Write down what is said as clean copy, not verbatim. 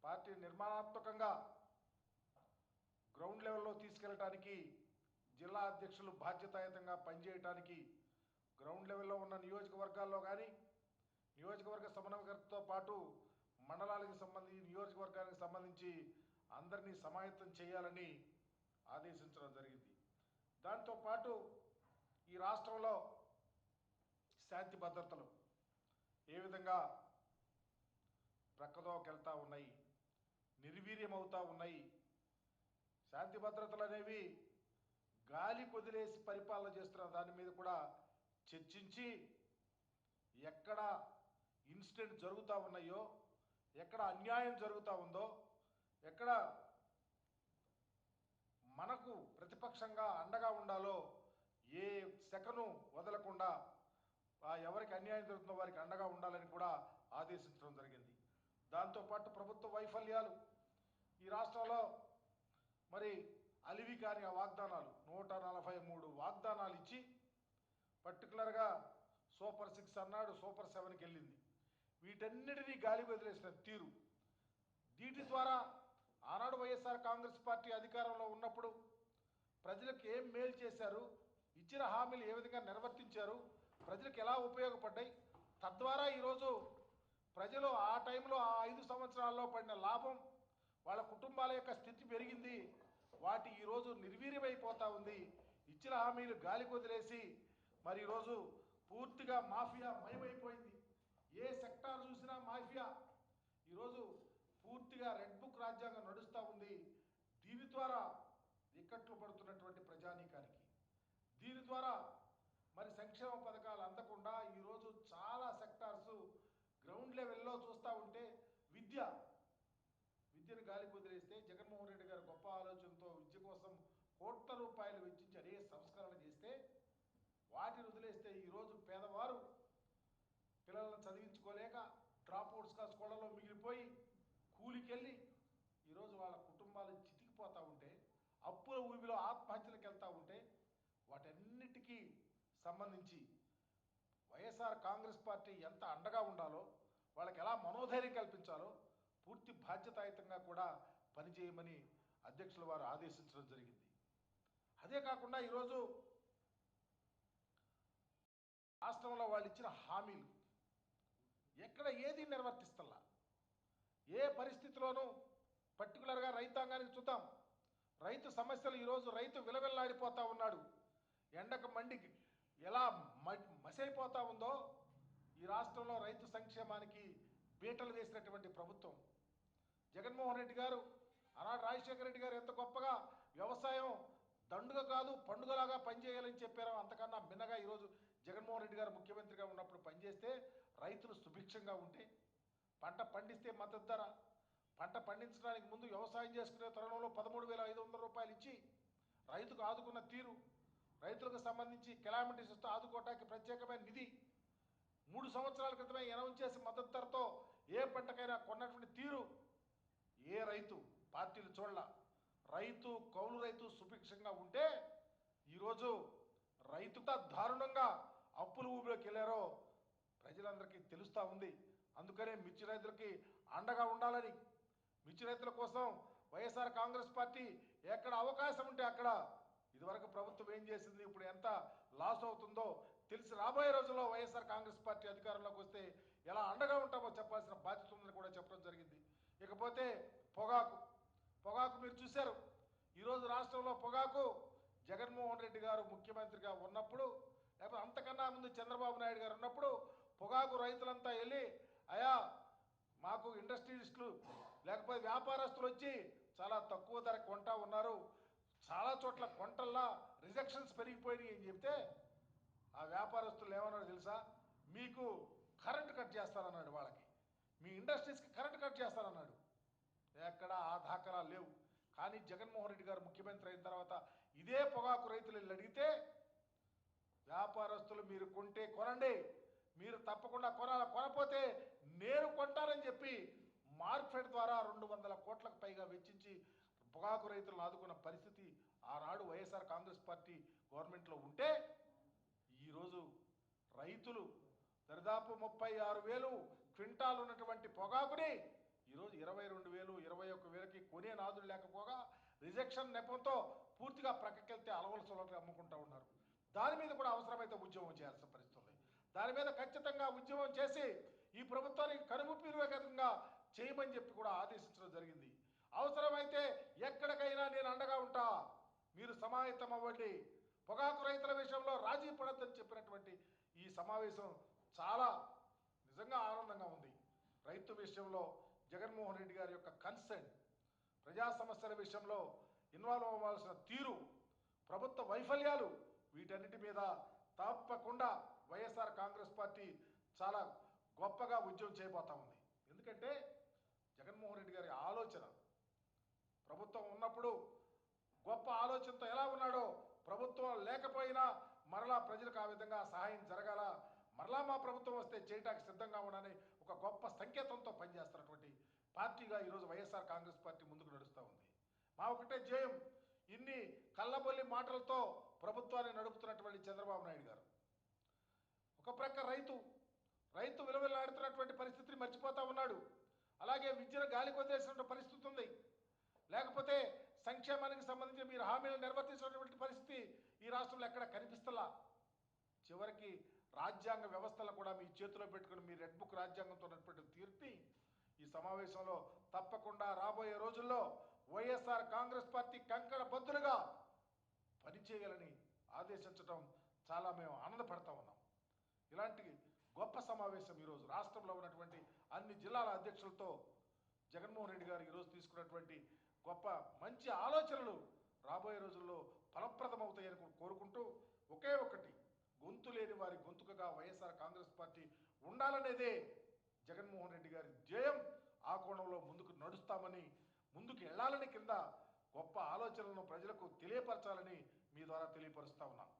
Party నిర్మాణాత్మకంగా ground లెవెల్లో తీసుకెళ్ళడానికి జిల్లా అధ్యక్షులు బాధ్యతాయుతంగా పనిచేయడానికి గ్రౌండ్ లెవెల్లో ఉన్న నియోజకవర్గాల్లో కానీ నియోజకవర్గ సమన్వయకర్తతో పాటు మండలాలకు సంబంధించి నియోజకవర్గానికి సంబంధించి అందరినీ సమాయత్తం చేయాలని ఆదేశించడం జరిగింది. దాంతోపాటు ఈ రాష్ట్రంలో శాంతి భద్రతలు ఏ విధంగా ప్రక్కదోకెళ్తా ఉన్నాయి, నిర్వీర్యమవుతూ ఉన్నాయి. శాంతి భద్రతలు అనేవి గాలి కొదిలేసి పరిపాలన చేస్తున్న దాని మీద కూడా చర్చించి ఎక్కడ ఇన్సిడెంట్ జరుగుతూ ఉన్నాయో, ఎక్కడ అన్యాయం జరుగుతూ ఉందో, ఎక్కడ మనకు ప్రతిపక్షంగా అండగా ఉండాలో ఏ సెకను వదలకుండా ఎవరికి అన్యాయం జరుగుతుందో వారికి అండగా ఉండాలని కూడా ఆదేశించడం జరిగింది. దాంతోపాటు ప్రభుత్వ వైఫల్యాలు ఈ రాష్ట్రంలో మరి అలివి కాని ఆ వాగ్దానాలు 143 వాగ్దానాలు ఇచ్చి పర్టికులర్గా సూపర్ 6 అన్నాడు, సూపర్ 7కి వెళ్ళింది. వీటన్నిటినీ గాలి వదిలేసిన తీరు, వీటి ద్వారా ఆనాడు వైఎస్ఆర్ కాంగ్రెస్ పార్టీ అధికారంలో ఉన్నప్పుడు ప్రజలకు ఏం మేలు చేశారు, ఇచ్చిన హామీలు ఏ విధంగా నిర్వర్తించారు, ప్రజలకు ఎలా ఉపయోగపడ్డాయి, తద్వారా ఈరోజు ప్రజలు ఆ టైంలో ఆ 5 సంవత్సరాల్లో పడిన లాభం, వాళ్ళ కుటుంబాల యొక్క స్థితి పెరిగింది, వాటి ఈరోజు నిర్వీర్యమైపోతూ ఉంది. ఇచ్చిన హామీలు గాలికి వదిలేసి మరి ఈరోజు పూర్తిగా మాఫియా మయమైపోయింది. ఏ సెక్టార్ చూసినా మాఫియా. ఈరోజు పూర్తిగా రెడ్ బుక్ రాజ్యాంగం నడుస్తూ ఉంది. దీని ద్వారా ఇక్కట్లు పడుతున్నటువంటి ప్రజానీకానికి, దీని ద్వారా మరి సంక్షేమ పథకాలు అందకుండా ఈరోజు చాలా సెక్టార్స్ గ్రౌండ్ లెవెల్లో చూస్తూ ఉంటే విద్యను గాలికి వదిలేస్తే జగన్మోహన్ రెడ్డి గారు గొప్ప ఆలోచనతో విద్య కోసం కోట్ల రూపాయలు వెచ్చించి అనేక సంస్కరణ చేస్తే వాటిని వదిలేస్తే ఈరోజు పేదవారు పిల్లలను చదివించుకోలేక డ్రాప్అవుట్స్గా స్కూళ్ళలో మిగిలిపోయి కూలికెళ్ళి ఈరోజు వాళ్ళ కుటుంబాలు చితికిపోతూ ఉంటే, అప్పుల ఊబిలో ఆత్మహత్యలకు వెళ్తూ ఉంటే, వాటన్నిటికీ సంబంధించి వైఎస్ఆర్ కాంగ్రెస్ పార్టీ ఎంత అండగా ఉండాలో, వాళ్ళకి ఎలా మనోధైర్యం కల్పించాలో పూర్తి బాధ్యతాయుతంగా కూడా పనిచేయమని అధ్యక్షుల వారు ఆదేశించడం జరిగింది. అదే కాకుండా ఈరోజు రాష్ట్రంలో వాళ్ళు ఇచ్చిన హామీలు ఎక్కడ ఏది నిర్వర్తిస్తల్లా. ఏ పరిస్థితిలోనూ పర్టికులర్గా రైతాంగానికి చూద్దాం, రైతు సమస్యలు ఈరోజు రైతు విలవిల్లాడిపోతూ ఉన్నాడు. ఎండకు మండికి ఎలా మసైపోతూ ఉందో ఈ రాష్ట్రంలో రైతు సంక్షేమానికి బీటలు వేసినటువంటి ప్రభుత్వం జగన్మోహన్ రెడ్డి గారు, ఆనాడు రాజశేఖర రెడ్డి గారు ఎంత గొప్పగా వ్యవసాయం దండుగ కాదు పండుగలాగా పనిచేయాలని చెప్పారో, అంతకన్నా మిన్నగా ఈరోజు జగన్మోహన్ రెడ్డి గారు ముఖ్యమంత్రిగా ఉన్నప్పుడు పనిచేస్తే రైతులు సుభిక్షంగా ఉంటే, పంట పండిస్తే మద్దతు ధర, పంట పండించడానికి ముందు వ్యవసాయం చేసుకునే తరుణంలో 13,500 రూపాయలు ఇచ్చి రైతుకు ఆదుకున్న తీరు, రైతులకు సంబంధించి కెలామిటీస్ వస్తే ఆదుకోవటానికి ప్రత్యేకమైన నిధి 3 సంవత్సరాల క్రితమే అనౌన్స్ చేసి మద్దతు ధరతో ఏ పంటకైనా కొన్నటువంటి తీరు ఏ రైతు పార్టీలు చూడాల. రైతు కౌలు రైతు సుభిక్షంగా ఉంటే ఈరోజు రైతుట దారుణంగా అప్పుల ఊబిలోకి వెళ్ళారో ప్రజలందరికీ తెలుస్తూ ఉంది. అందుకనే మిర్చి రైతులకి అండగా ఉండాలని, మిర్చి రైతుల కోసం వైఎస్ఆర్ కాంగ్రెస్ పార్టీ ఎక్కడ అవకాశం ఉంటే అక్కడ, ఇదివరకు ప్రభుత్వం ఏం చేసింది, ఇప్పుడు ఎంత లాస్ అవుతుందో తెలిసి రాబోయే రోజుల్లో వైఎస్ఆర్ కాంగ్రెస్ పార్టీ అధికారంలోకి వస్తే ఎలా అండగా ఉంటామో చెప్పాల్సిన బాధ్యత ఉందని కూడా చెప్పడం జరిగింది. ఇకపోతే పొగాకు మీరు చూశారు. ఈరోజు రాష్ట్రంలో పొగాకు జగన్మోహన్ రెడ్డి గారు ముఖ్యమంత్రిగా ఉన్నప్పుడు, లేకపోతే అంతకన్నా ముందు చంద్రబాబు నాయుడు గారు ఉన్నప్పుడు పొగాకు రైతులంతా వెళ్ళి, అయా మాకు ఇండస్ట్రియలిస్టులు లేకపోతే వ్యాపారస్తులు వచ్చి చాలా తక్కువ ధర కొంటా ఉన్నారు, చాలా చోట్ల కొంటల్లా రిజెక్షన్స్ పెరిగిపోయినాయి అని చెప్తే ఆ వ్యాపారస్తులు ఏమన్నాడు తెలుసా, మీకు కరెంటు కట్ చేస్తానన్నాడు, వాళ్ళకి మీ ఇండస్ట్రీస్కి కరెంటు కట్ చేస్తానన్నాడు. ఎక్కడ ఆ దాఖలా లేవు. కానీ జగన్మోహన్ రెడ్డి గారు ముఖ్యమంత్రి అయిన తర్వాత ఇదే పొగాకు రైతులు అడిగితే వ్యాపారస్తులు మీరు కొంటే కొనండి, మీరు తప్పకుండా కొనపోతే నేను కొంటానని చెప్పి మార్కెట్ ద్వారా 200 కోట్లకు పైగా వెచ్చించి పొగాకు రైతులను ఆదుకున్న పరిస్థితి ఆనాడు వైఎస్ఆర్ కాంగ్రెస్ పార్టీ గవర్నమెంట్లో ఉంటే, ఈరోజు రైతులు దాదాపు 36,000 క్వింటాలు ఉన్నటువంటి పొగాకుని ఈరోజు 22,000 21,000కి కొనే నాదులు లేకపోగా రిజెక్షన్ నెపంతో పూర్తిగా ప్రక్కకెళ్తే అలవలసలకి అమ్ముకుంటా ఉన్నారు. దాని మీద కూడా అవసరమైతే ఉద్యమం చేయాల్సిన పరిస్థితి ఉంది. దాని మీద ఖచ్చితంగా ఉద్యమం చేసి ఈ ప్రభుత్వానికి కనుముప్పిరుగా చేయమని చెప్పి కూడా ఆదేశించడం జరిగింది. అవసరమైతే ఎక్కడికైనా నేను అండగా ఉంటా, మీరు సమాయత్తం అవ్వండి, పొగాకు రైతుల విషయంలో రాజీ పడద్దని చెప్పినటువంటి ఈ సమావేశం చాలా నిజంగా ఆనందంగా ఉంది. రైతు విషయంలో జగన్మోహన్ రెడ్డి గారి యొక్క కన్సర్న్, ప్రజా సమస్యల విషయంలో ఇన్వాల్వ్ అవ్వాల్సిన తీరు, ప్రభుత్వ వైఫల్యాలు, వీటన్నిటి మీద తప్పకుండా వైఎస్ఆర్ కాంగ్రెస్ పార్టీ చాలా గొప్పగా ఉద్యమం చేయబోతా ఉంది. ఎందుకంటే జగన్మోహన్ రెడ్డి గారి ఆలోచన, ప్రభుత్వం ఉన్నప్పుడు గొప్ప ఆలోచనతో ఎలా ఉన్నాడో, ప్రభుత్వం లేకపోయినా మరలా ప్రజలకు ఆ విధంగా సహాయం జరగాల, మరలా మా ప్రభుత్వం వస్తే చేయడానికి సిద్ధంగా ఉన్నానని ఒక గొప్ప సంకేతంతో పనిచేస్తున్నటువంటి పార్టీగా ఈరోజు వైఎస్ఆర్ కాంగ్రెస్ పార్టీ ముందుకు నడుస్తూ ఉంది. మా ఒకటే జయం, ఇన్ని కళ్ళబొల్లి మాటలతో ప్రభుత్వాన్ని నడుపుతున్నటువంటి చంద్రబాబు నాయుడు గారు ఒక ప్రక్క రైతు విలువలాడుతున్నటువంటి పరిస్థితిని మర్చిపోతా ఉన్నాడు. అలాగే విద్యను గాలికి వదిలేసినటువంటి పరిస్థితి ఉంది. లేకపోతే సంక్షేమానికి సంబంధించి మీరు హామీలు నిర్వర్తించినటువంటి పరిస్థితి ఈ రాష్ట్రంలో ఎక్కడ కనిపిస్తలా. చివరికి రాజ్యాంగ వ్యవస్థలు కూడా మీ చేతిలో పెట్టుకుని మీ రెడ్ బుక్ రాజ్యాంగంతో ఉన్నటువంటి తీర్పుని ఈ సమావేశంలో తప్పకుండా రాబోయే రోజుల్లో వైఎస్ఆర్ కాంగ్రెస్ పార్టీ కంకణ బద్దులుగా పనిచేయాలని ఆదేశించడం చాలా మేము ఆనందపడతా ఉన్నాం. ఇలాంటి గొప్ప సమావేశం ఈరోజు రాష్ట్రంలో ఉన్నటువంటి అన్ని జిల్లాల అధ్యక్షులతో జగన్మోహన్ రెడ్డి గారు ఈరోజు తీసుకున్నటువంటి గొప్ప మంచి ఆలోచనలు రాబోయే రోజుల్లో ఫలప్రదమవుతాయని కోరుకుంటూ, ఒకే ఒకటి, గొంతు లేని వారి గొంతుకగా వైఎస్ఆర్ కాంగ్రెస్ పార్టీ ఉండాలనేదే జగన్మోహన్ రెడ్డి గారి ధ్యేయం. ఆ కోణంలో ముందుకు నడుస్తామని, ముందుకు వెళ్ళాలని కింద గొప్ప ఆలోచనలను ప్రజలకు తెలియపరచాలని మీ ద్వారా తెలియపరుస్తా ఉన్నాను.